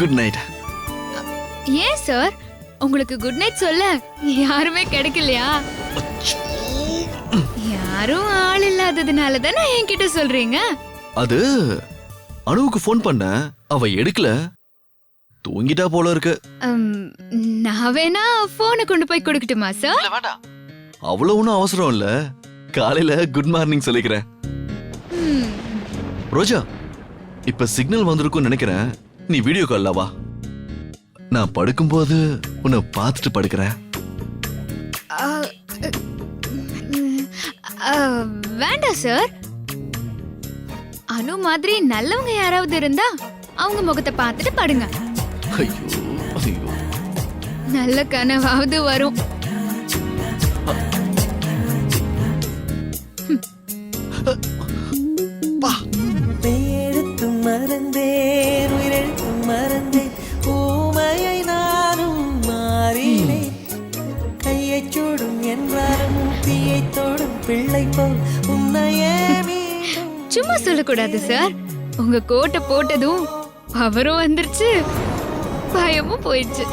Good night. ஏன் sir, உங்களுக்கு good night சொல்ல யாருமே கிடைக்கலையா? யாரும் ஆள் இல்லாததுனால தானே என்கிட்ட சொல்றீங்க? அது அனுவுக்கு ஃபோன் பண்ண, அவ எடுக்கல, தூங்கிட்டா போல இருக்கு. நான் வேணா போனை கொண்டு போய் கொடுக்கட்டுமா சார்? இல்ல வேண்டாம், அவ்வளவு ஒன்றும் அவசரம் இல்ல. காலையில குட் மார்னிங் சொல்லிக்கிறேன். ரோஜா, இப்ப சிக்னல் வந்திருக்கும்னு நினைக்கிறேன். நீ வீடியோ கால்ல வா, நான் படுக்கும்போது உன்னை பார்த்துட்டு படுக்கிறேன். வேண்டாம் சார். அனு மாதிரி நல்லவங்க யாராவது இருந்தா அவங்க முகத்தை பார்த்துட்டு படுங்க. ஐயோ ஐயோ, நல்ல கனவாவது வரும். பேரெழுத்து மறந்தேன், உயிரெழுத்து மறந்தேன், ஊமையை நானும் மாறினேன். கையை சூடும் என்றாலும் தீயை தோடும் பிள்ளை போல் உன்னையே மீண்டும். சும்மா சொல்லக்கூடாது சார். உங்க கோட்டை போட்டதும் அவரும் வந்துருச்சு, பயமும் போயிடுச்சு.